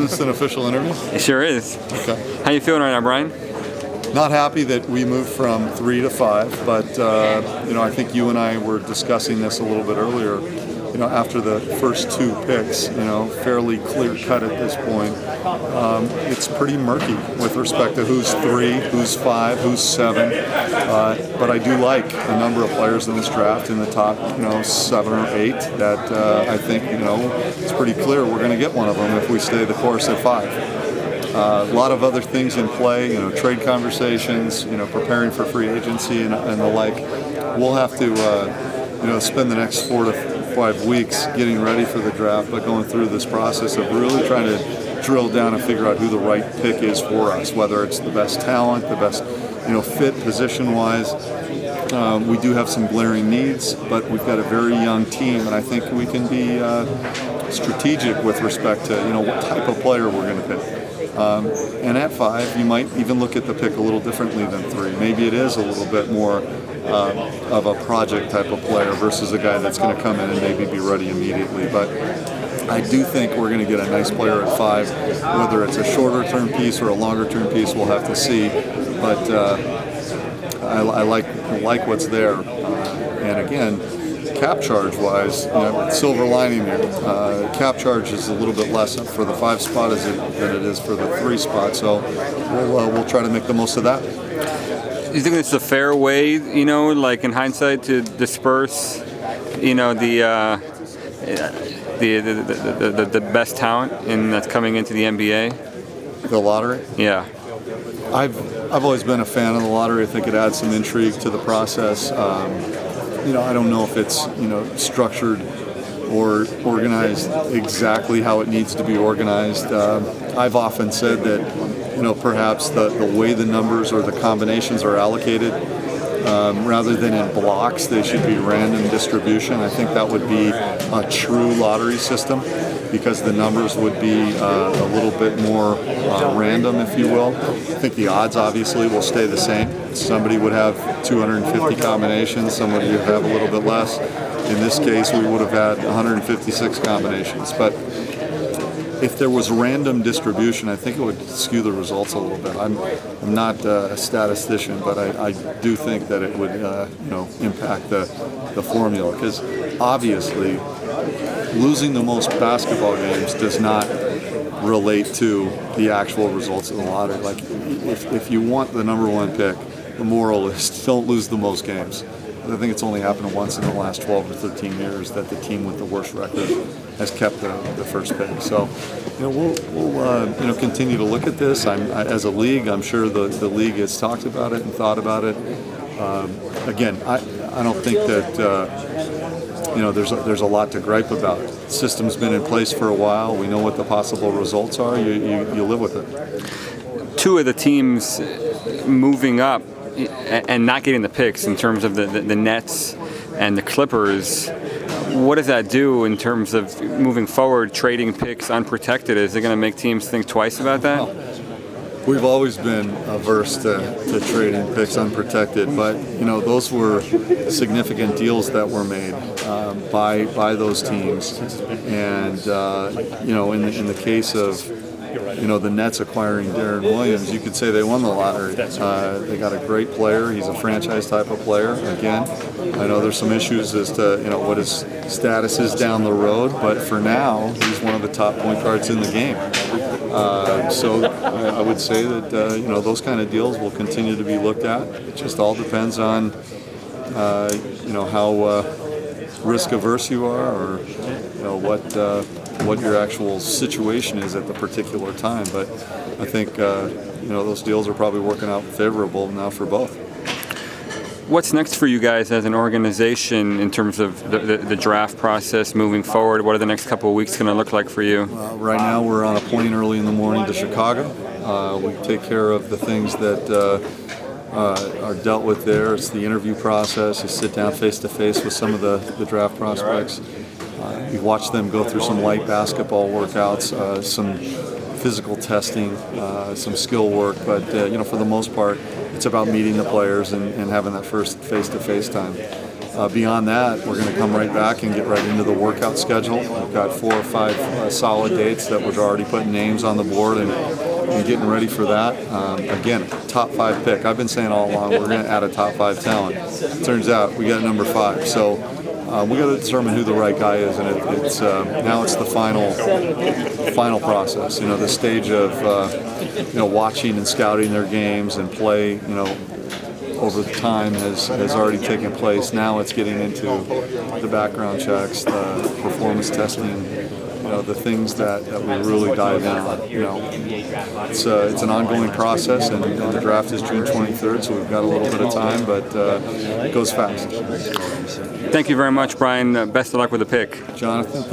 Is this an official interview? It sure is. Okay. How you feeling right now, Brian? Not happy that we moved from 3 to 5, but I think you and I were discussing this a little bit earlier. After the first 2 picks, fairly clear cut at this point. It's pretty murky with respect to who's 3, who's 5, who's 7. But I do like a number of players in this draft in the top, 7 or 8 that I think, it's pretty clear we're going to get one of them if we stay the course at 5. A lot of other things in play, trade conversations, preparing for free agency and the like. We'll have to, spend the next 4 to 5 weeks getting ready for the draft, but going through this process of really trying to drill down and figure out who the right pick is for us, whether it's the best talent, the best, fit position-wise. We do have some glaring needs, but we've got a very young team, and I think we can be strategic with respect to, what type of player we're going to pick. And at 5, you might even look at the pick a little differently than 3. Maybe it is a little bit more of a project type of player versus a guy that's going to come in and maybe be ready immediately. But I do think we're going to get a nice player at 5. Whether it's a shorter-term piece or a longer-term piece, we'll have to see. But I like what's there. And again, cap charge-wise, silver lining there. Cap charge is a little bit less for the 5 spot than it is for the 3 spot. So we'll try to make the most of that. Do you think it's a fair way, like in hindsight, to disperse, the best talent that's coming into the NBA? The lottery? Yeah. I've always been a fan of the lottery. I think it adds some intrigue to the process. I don't know if it's, structured or organized exactly how it needs to be organized. I've often said that, perhaps the way the numbers or the combinations are allocated, rather than in blocks, they should be random distribution. I think that would be a true lottery system because the numbers would be a little bit more random, if you will. I think the odds obviously will stay the same. Somebody would have 250 combinations, somebody would have a little bit less. In this case, we would have had 156 combinations. But if there was random distribution, I think it would skew the results a little bit. I'm not a statistician, but I do think that it would impact the formula because obviously losing the most basketball games does not relate to the actual results of the lottery. Like if you want the number 1 pick, the moral is don't lose the most games. I think it's only happened once in the last 12 or 13 years that the team with the worst record has kept the first pick. So, we'll continue to look at this. As a league, I'm sure the league has talked about it and thought about it. Again, I don't think that there's a lot to gripe about. The system's been in place for a while. We know what the possible results are. You live with it. 2 of the teams moving up and not getting the picks in terms of the Nets and the Clippers, what does that do in terms of moving forward, trading picks unprotected? Is it going to make teams think twice about that? Well, we've always been averse to trading picks unprotected, but those were significant deals that were made by those teams, and in the case of the Nets acquiring Darren Williams, you could say they won the lottery. They got a great player. He's a franchise type of player. Again, I know there's some issues as to what his status is down the road, but for now, he's one of the top point guards in the game. So I would say that those kind of deals will continue to be looked at. It just all depends on how risk averse you are, or what your actual situation is at the particular time. But I think those deals are probably working out favorable now for both. What's next for you guys as an organization in terms of the draft process moving forward? What are the next couple of weeks going to look like for you? Right now we're on a plane early in the morning to Chicago. We take care of the things that are dealt with there. It's the interview process. You sit down face-to-face with some of the draft prospects. You watch them go through some light basketball workouts, some physical testing, some skill work, but for the most part, it's about meeting the players and having that first face-to-face time. Beyond that, we're going to come right back and get right into the workout schedule. We've got 4 or 5 solid dates that we're already putting names on the board and getting ready for that. Again, top 5 pick. I've been saying all along we're going to add a top 5 talent. Turns out we got number 5. So we got to determine who the right guy is, and it's now it's the final process. The stage of watching and scouting their games and play. Over the time has already taken place. Now it's getting into the background checks, the performance testing, the things that we really dive in on. It's an ongoing process, and the draft is June 23rd, so we've got a little bit of time, but it goes fast. Thank you very much, Brian. Best of luck with the pick. Jonathan.